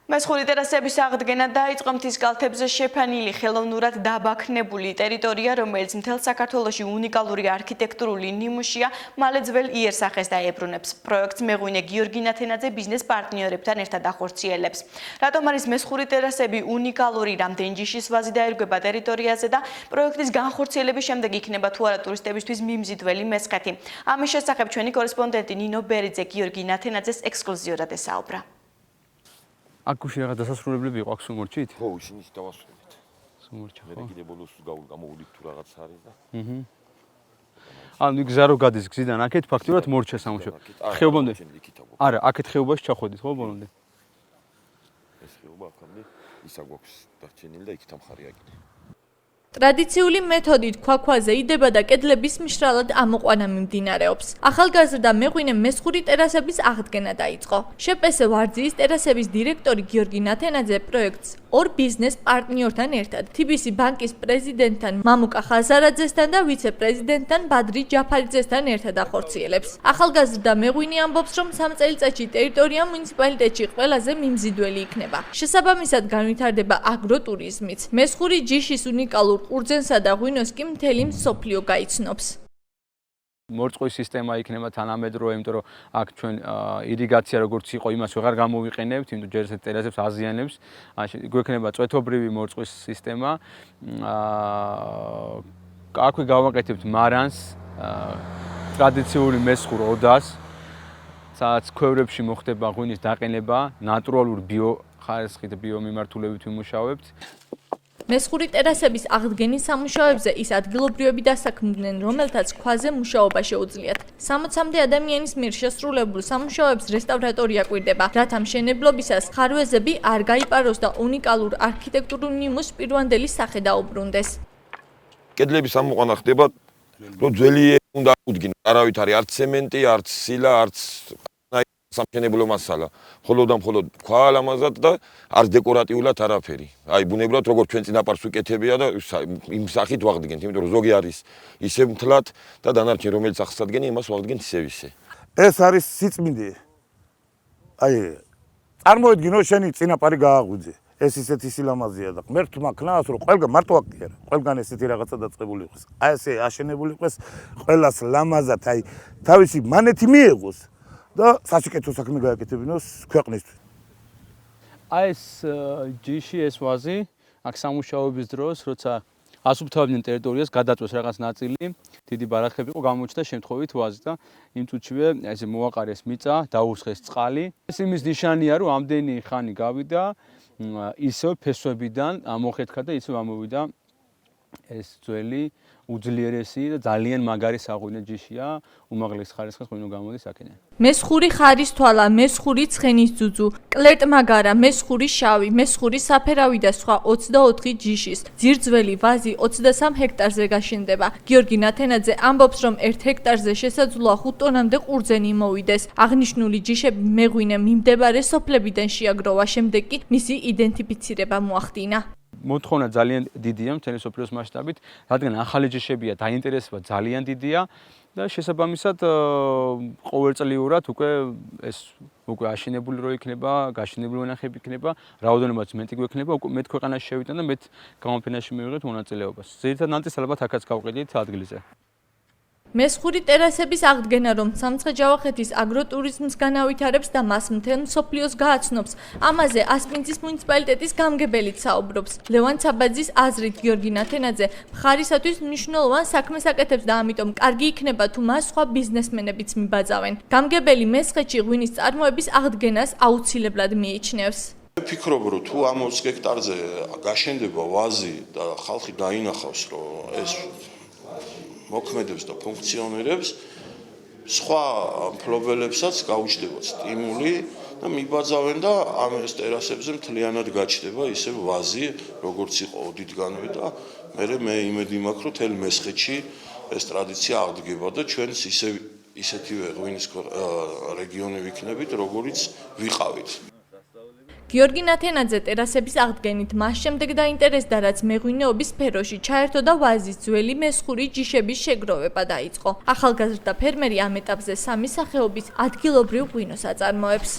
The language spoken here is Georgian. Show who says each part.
Speaker 1: მესხური ტერასების აღდგენა დაიწყო მთის კალთებზე შეფანილი ხელოვნურად დაბაქნებული ტერიტორია, რომელიც მთელ საქართველოში უნიკალური არქიტექტურული ნიმუშია, მალე ძველ იერსახეს დაებრუნებს. პროექტს მეღვინე გიორგი ნათენაძე ბიზნეს პარტნიორებთან ერთად ახორციელებს. რატომ არის მესხური ტერასები უნიკალური, რამდენი ჯიშის ვაზი დაერგვება ტერიტორიაზე და პროექტის განხორციელების შემდეგ იქნება თუ არა ტურისტებისთვის მიმზიდველი მესხეთი. ამის შესახებ ჩვენი კორესპონდენტი ნინო ბერიძე გიორგი ნათენაძეს ექსკლუზიურად ესაუბრა.
Speaker 2: Акуши რაღაც დასასრულებლები იყო აქ სუმორჩით?
Speaker 3: ხო, ისინი დავასრულეთ.
Speaker 2: სუმორჩა ხო?
Speaker 3: მე კიდე ბოლოს გამოვიდით თუ რაღაც არის და.
Speaker 2: ანუ გზარო გადის გზიდან აქეთ ფაქტიურად მორჩა სამუშაო. ხეობამდე. არა, აქეთ ხეობაში ჩახვედით ხო ბოლომდე?
Speaker 3: ეს ხეობა აქამდე ისა გვაქვს დარჩენილი და იქით ამხარია კიდე.
Speaker 4: ტრადიციული მეთოდით ქვაქვაზე იდება და კედლების მშრალად ამოყვანა მიმდინარეობს. ახალგაზრდა მეღვინე მესხური ტერასების აღდგენა დაიწყო. შეპესე ვარძიის ტერასების დირექტორი გიორგი ნათენაძე პროექტს ორ ბიზნეს პარტნიორთან ერთად, TBC ბანკის პრეზიდენტთან მამუკა ხაზარაძესთან და ვიცე-პრეზიდენტთან ბადრი ჯაფარიძესთან ერთად ახორციელებს. ახალგაზრდა მეღვინე ამბობს, რომ 3 წელიწადში ტერიტორია მუნიციპალიტეტში ყველაზე მიმზიდველი იქნება. შესაბამისად განვითარდება აგროტურიზმიც. მესხური ჯიშის უნიკალურ ყურძენსა და ღვინოს კი მთელი მსოფლიო გაიცნობს.
Speaker 2: მორწყვის სისტემა იქნება თანამედროვე, იმიტომ რომ აქ ჩვენ ირიგაცია როგორც იყო, იმას ვეღარ გამოვიყენებთ, იმიტომ ჯერ ესეთ ტერასებს აზიანებს. გვექნება წვეთობრივი მორწყვის სისტემა. აქვე გავაკეთებთ მარანს, ტრადიციული მესხურ ოდას, სადაც ქვევრებში მოხდება ღვინის დაყენება, ნატურალურ ბიოხარისხით, ბიომიმართულებით ვიმუშავებთ.
Speaker 4: მესხური ტერასების აღდგენის სამუშაოებზე ის ადგილობრივები დასაქმდნენ, რომელთაც ქვაზე მუშაობა შეუძლიათ. 60-მდე ადამიანის მიერ შესრულებულ სამუშაოებს რესტავრატორი აკვირდება, რათა მშენებლობისას ხარვეზები არ გაიპაროს და უნიკალურ არქიტექტურულ ნიმუშს პირვანდელი სახე დაუბრუნდეს.
Speaker 3: კედლების ამოყვანა ხდება, რომ ძველი უნდა აღუდგინოს. არავით არის არც ცემენტი, არც სილა, არც სამშენებლო მასალა. მხოლოდ ქვა ალამაზად და არც დეკორატიულად არაფერი. აი ბუნებრივად როგორც ჩვენ წინაპარს ვიკეთებია და იმ სახით ვაღდგენთ, იმიტომ რომ ზოგი არის ისე მთლად და დანარჩენი რომელიც ახსადგენი იმას ვაღდგენთ ისევ ისე.
Speaker 5: ეს არის სიწმინდე. აი წარმოედგინო შენი წინაპარი გააღვიძე. ეს ისეთი სილამაზეა და ღმერთმა ქნას რომ ყველგან მარტო აქ კი არა, ყველგან ესეთი რაღაცა დაწყებული იყოს. აი ესე აშენებული იყოს, ყველას ლამაზად აი თავისი მანეთი მიეღოს. და სასიკეთო საქმე გააკეთებინოს ქვეყნისთვის.
Speaker 2: აი ეს ჯიში ეს ვაზი აქ სამუშაოების დროს, როცა ასუფთავებდნენ ტერიტორიას, გადაწვეს რაღაც ნაწილი, დიდი ბარახები იყო, გამოჩნდა შემთხვევით ვაზი და იმ წუთშივე ესე მოვაყარეს მიწა, დაურსხეს წყალი. ეს იმის ნიშანია, რომ ამდენი ხანი გავიდა, ისევ ფესვებიდან ამოხეთქა და ისევ ამოვიდა ეს ძველი უძლიერესი და ძალიან მაგარი საღვინე ჯიშია, უმაღლეს ხარისხის ღვინო გამოდის აქედან.
Speaker 4: მესხური ხარისთვალა, მესხური ცხენის ძუძუ, კლეტმაგარა, მესხური შავი, მესხური საფერავი და სხვა 24 ჯიშის ძირძველი ვაზი 23 ჰექტარზე გაშენდება. გიორგი ნათენაძე ამბობს, რომ 1 ჰექტარზე შესაძლოა 5 ტონამდე ყურძენი მოვიდეს. აღნიშნული ჯიშები მეღვინე მიმდებარე სოფლებიდან შეაგროვა, შემდეგ კი მისი იდენტიფიცირება მოახდინა.
Speaker 2: მოთხოვნა ძალიან დიდია მთელი სოფლიოს მასშტაბით, რადგან ახალი ჯიშებია, დაინტერესება ძალიან დიდია და შესაბამისად ყოველწლიურად უკვე აშენებული რო იქნება, გაშენებული ვენახები იქნება, რაოდენობაც მეტი გვექნება, უკვე მეტ ქვეყანაში შევიდან და მეტ გამოფენაში მივიღეთ მონაწილეობას. ძირითადად ნაწილს ალბათ აქაც გავყიდით ადგილზე.
Speaker 4: მესხური ტერასების აღდგენა, რომ სამცხე-ჯავახეთის აგროტურიზმს განავითარებს და მას მთელ მსოფლიოს გააცნობს, ამაზე ასპინძის მუნიციპალიტეტის გამგებელიც საუბრობს. ლევან ცაბაძის აზრით გიორგი ნათენაძე მხარისათვის მნიშვნელოვან საქმეს აკეთებს და ამიტომ კარგი იქნება თუ მას სხვა ბიზნესმენებიც მიბაძავენ. გამგებელი მესხეთში ღვინის წარმოების აღდგენას აუცილებლად მიიჩნევს.
Speaker 6: ვფიქრობ, რომ თუ ამ 20 ჰექტარზე გაშენდება ვაზი და ხალხი დაინახავს, რომ ეს მოქმედებს და ფუნქციონირებს, სხვა მფლობელებსაც გაუჩნდებათ სტიმული და მიბაძავენ და ამ ეს ტერასებზე მთლიანად გაჩნდება ისე ვაზი, როგორც იყო ოდითგანვე და მე იმედი მაქვს, რომ თელ მესხეთში ეს ტრადიცია აღდგება და ჩვენც ისეთივე ღვინის რეგიონი ვიქნებით, როგორც ვიყავით.
Speaker 4: გიორგი ნათენაძე ტერასების აღდგენით მას შემდეგ დაინტერესდა, რაც მეღვინეობის სფეროში ჩაერთო და ვაზის ძველი მესხური ჯიშების შეგროვება დაიწყო. ახალგაზრდა ფერმერი ამ ეტაპზე 3 სახეობის ადგილობრივ ღვინოს აწარმოებს.